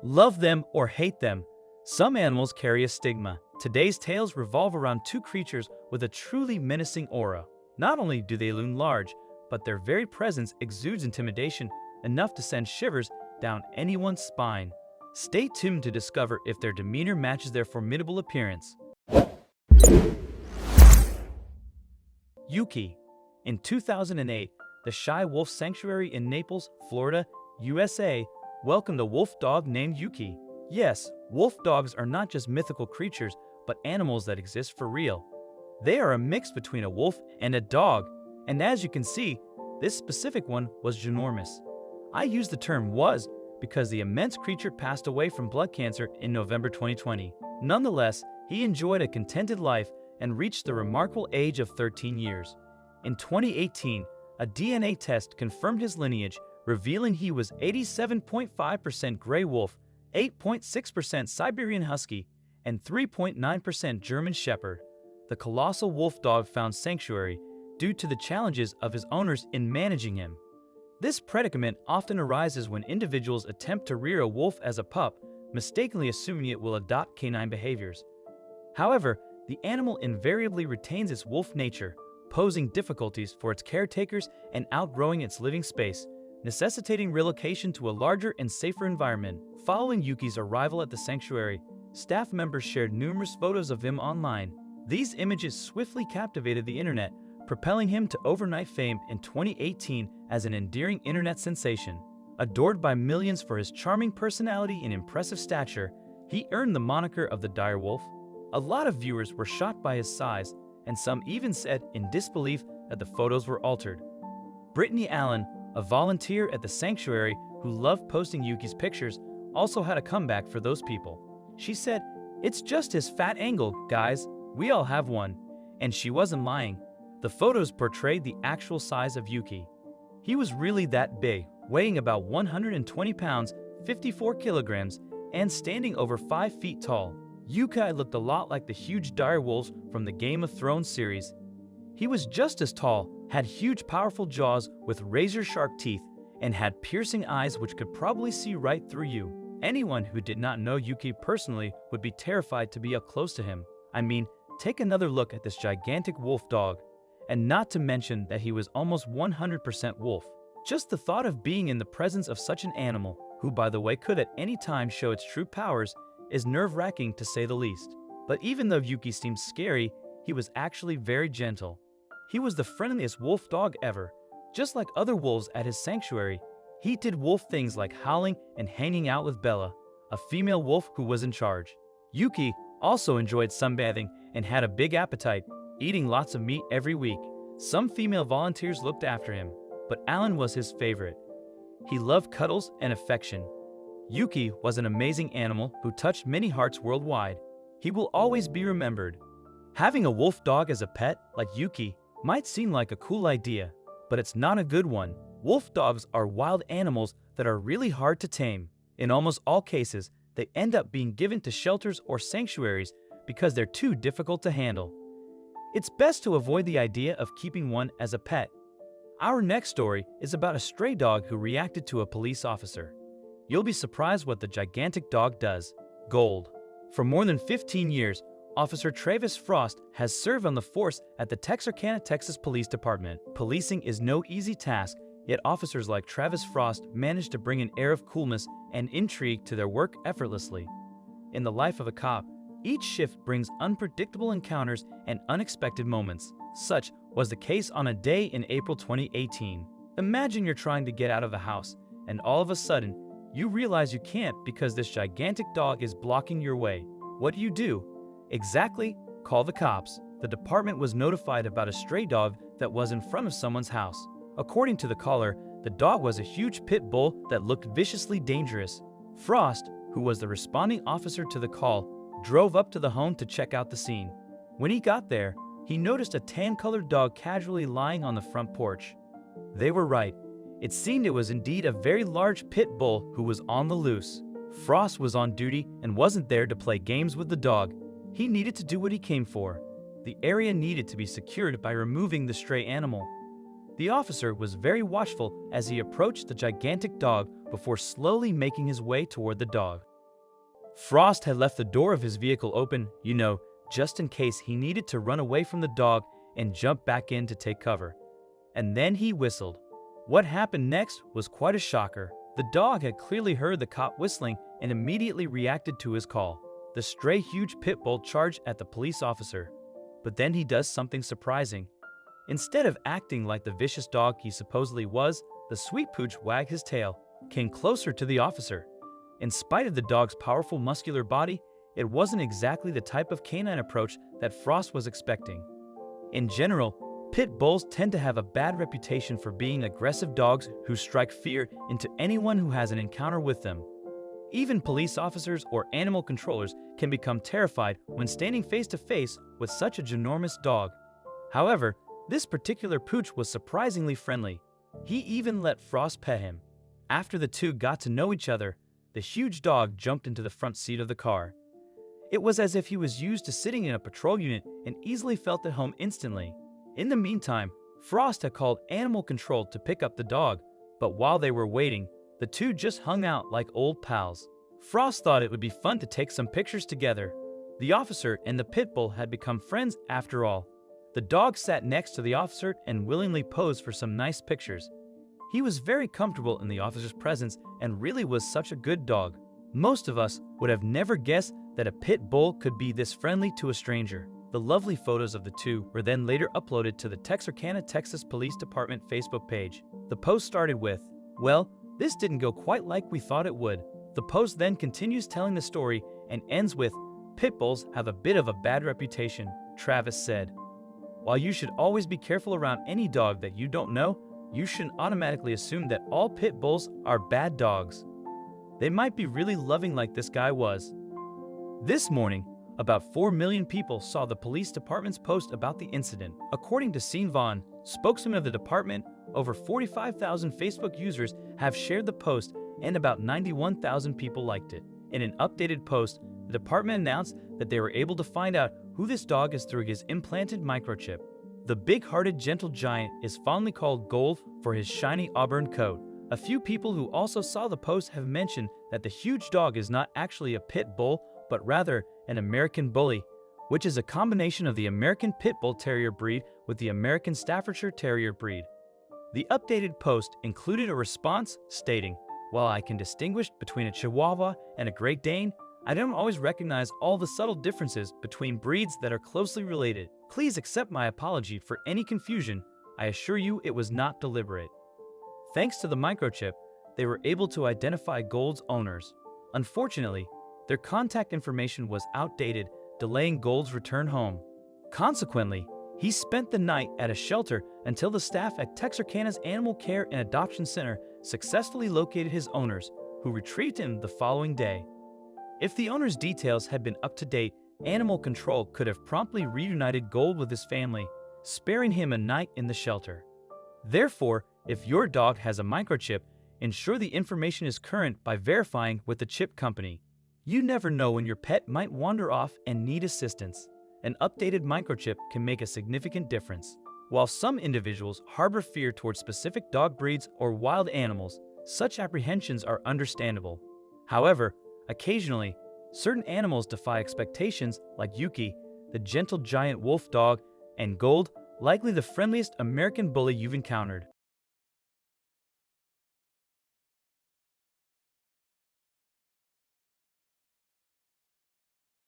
Love them or hate them, some animals carry a stigma. Today's tales revolve around two creatures with a truly menacing aura. Not only do they loom large, but their very presence exudes intimidation enough to send shivers down anyone's spine. Stay tuned to discover if their demeanor matches their formidable appearance. Yuki. In 2008, the Shy Wolf Sanctuary in Naples, Florida, USA, welcomed a wolf dog named Yuki. Yes, wolf dogs are not just mythical creatures, but animals that exist for real. They are a mix between a wolf and a dog, and as you can see, this specific one was ginormous. I use the term "was" because the immense creature passed away from blood cancer in November 2020. Nonetheless, he enjoyed a contented life and reached the remarkable age of 13 years. In 2018, a DNA test confirmed his lineage, revealing he was 87.5% gray wolf, 8.6% Siberian Husky, and 3.9% German Shepherd. The colossal wolf dog found sanctuary due to the challenges of his owners in managing him. This predicament often arises when individuals attempt to rear a wolf as a pup, mistakenly assuming it will adopt canine behaviors. However, the animal invariably retains its wolf nature, posing difficulties for its caretakers and outgrowing its living space, necessitating relocation to a larger and safer environment. Following Yuki's arrival at the sanctuary, staff members shared numerous photos of him online. These images swiftly captivated the internet, propelling him to overnight fame in 2018 as an endearing internet sensation. Adored by millions for his charming personality and impressive stature, he earned the moniker of the Dire Wolf. A lot of viewers were shocked by his size, and some even said in disbelief that the photos were altered. Brittany Allen, a volunteer at the sanctuary who loved posting Yuki's pictures, also had a comeback for those people. She said, "It's just his fat angle, guys. We all have one." And she wasn't lying. The photos portrayed the actual size of Yuki. He was really that big, weighing about 120 pounds, 54 kilograms, and standing over 5 feet tall. Yuki looked a lot like the huge dire wolves from the Game of Thrones series. He was just as tall, had huge powerful jaws with razor-sharp teeth, and had piercing eyes which could probably see right through you. Anyone who did not know Yuki personally would be terrified to be up close to him. I mean, take another look at this gigantic wolf dog. And not to mention that he was almost 100% wolf. Just the thought of being in the presence of such an animal, who by the way could at any time show its true powers, is nerve-wracking to say the least. But even though Yuki seemed scary, he was actually very gentle. He was the friendliest wolf dog ever. Just like other wolves at his sanctuary, he did wolf things like howling and hanging out with Bella, a female wolf who was in charge. Yuki also enjoyed sunbathing and had a big appetite, eating lots of meat every week. Some female volunteers looked after him, but Alan was his favorite. He loved cuddles and affection. Yuki was an amazing animal who touched many hearts worldwide. He will always be remembered. Having a wolf dog as a pet, like Yuki, might seem like a cool idea, but it's not a good one. Wolf dogs are wild animals that are really hard to tame. In almost all cases, they end up being given to shelters or sanctuaries because they're too difficult to handle. It's best to avoid the idea of keeping one as a pet. Our next story is about a stray dog who reacted to a police officer. You'll be surprised what the gigantic dog does. Gold. For more than 15 years, Officer Travis Frost has served on the force at the Texarkana, Texas Police Department. Policing is no easy task, yet officers like Travis Frost manage to bring an air of coolness and intrigue to their work effortlessly. In the life of a cop, each shift brings unpredictable encounters and unexpected moments. Such was the case on a day in April 2018. Imagine you're trying to get out of the house, and all of a sudden, you realize you can't because this gigantic dog is blocking your way. What do? Exactly, call the cops. The department was notified about a stray dog that was in front of someone's house. According to the caller, the dog was a huge pit bull that looked viciously dangerous. Frost, who was the responding officer to the call, drove up to the home to check out the scene. When he got there, he noticed a tan-colored dog casually lying on the front porch. They were right. It seemed it was indeed a very large pit bull who was on the loose. Frost was on duty and wasn't there to play games with the dog. He needed to do what he came for. The area needed to be secured by removing the stray animal. The officer was very watchful as he approached the gigantic dog before slowly making his way toward the dog. Frost had left the door of his vehicle open, just in case he needed to run away from the dog and jump back in to take cover. And then he whistled. What happened next was quite a shocker. The dog had clearly heard the cop whistling and immediately reacted to his call. The stray huge pit bull charged at the police officer. But then he does something surprising. Instead of acting like the vicious dog he supposedly was, the sweet pooch wagged his tail, came closer to the officer. In spite of the dog's powerful muscular body, it wasn't exactly the type of canine approach that Frost was expecting. In general, pit bulls tend to have a bad reputation for being aggressive dogs who strike fear into anyone who has an encounter with them. Even police officers or animal controllers can become terrified when standing face to face with such a ginormous dog. However, this particular pooch was surprisingly friendly. He even let Frost pet him. After the two got to know each other, the huge dog jumped into the front seat of the car. It was as if he was used to sitting in a patrol unit and easily felt at home instantly. In the meantime, Frost had called animal control to pick up the dog, but while they were waiting, the two just hung out like old pals. Frost thought it would be fun to take some pictures together. The officer and the pit bull had become friends after all. The dog sat next to the officer and willingly posed for some nice pictures. He was very comfortable in the officer's presence and really was such a good dog. Most of us would have never guessed that a pit bull could be this friendly to a stranger. The lovely photos of the two were then later uploaded to the Texarkana, Texas Police Department Facebook page. The post started with, "Well, this didn't go quite like we thought it would." The post then continues telling the story and ends with, "Pit bulls have a bit of a bad reputation," Travis said. While you should always be careful around any dog that you don't know, you shouldn't automatically assume that all pit bulls are bad dogs. They might be really loving like this guy was. This morning, about 4 million people saw the police department's post about the incident. According to Sean Vaughn, spokesman of the department, over 45,000 Facebook users have shared the post and about 91,000 people liked it. In an updated post, the department announced that they were able to find out who this dog is through his implanted microchip. The big-hearted gentle giant is fondly called Gold for his shiny auburn coat. A few people who also saw the post have mentioned that the huge dog is not actually a pit bull, but rather an American Bully, which is a combination of the American Pit Bull Terrier breed with the American Staffordshire Terrier breed. The updated post included a response stating, "While I can distinguish between a Chihuahua and a Great Dane, I don't always recognize all the subtle differences between breeds that are closely related. Please accept my apology for any confusion. I assure you it was not deliberate." Thanks to the microchip, they were able to identify Gold's owners. Unfortunately, their contact information was outdated, delaying Gold's return home. Consequently, he spent the night at a shelter until the staff at Texarkana's Animal Care and Adoption Center successfully located his owners, who retrieved him the following day. If the owner's details had been up to date, Animal Control could have promptly reunited Gold with his family, sparing him a night in the shelter. Therefore, if your dog has a microchip, ensure the information is current by verifying with the chip company. You never know when your pet might wander off and need assistance. An updated microchip can make a significant difference. While some individuals harbor fear towards specific dog breeds or wild animals, such apprehensions are understandable. However, occasionally, certain animals defy expectations like Yuki, the gentle giant wolf dog, and Gold, likely the friendliest American bully you've encountered.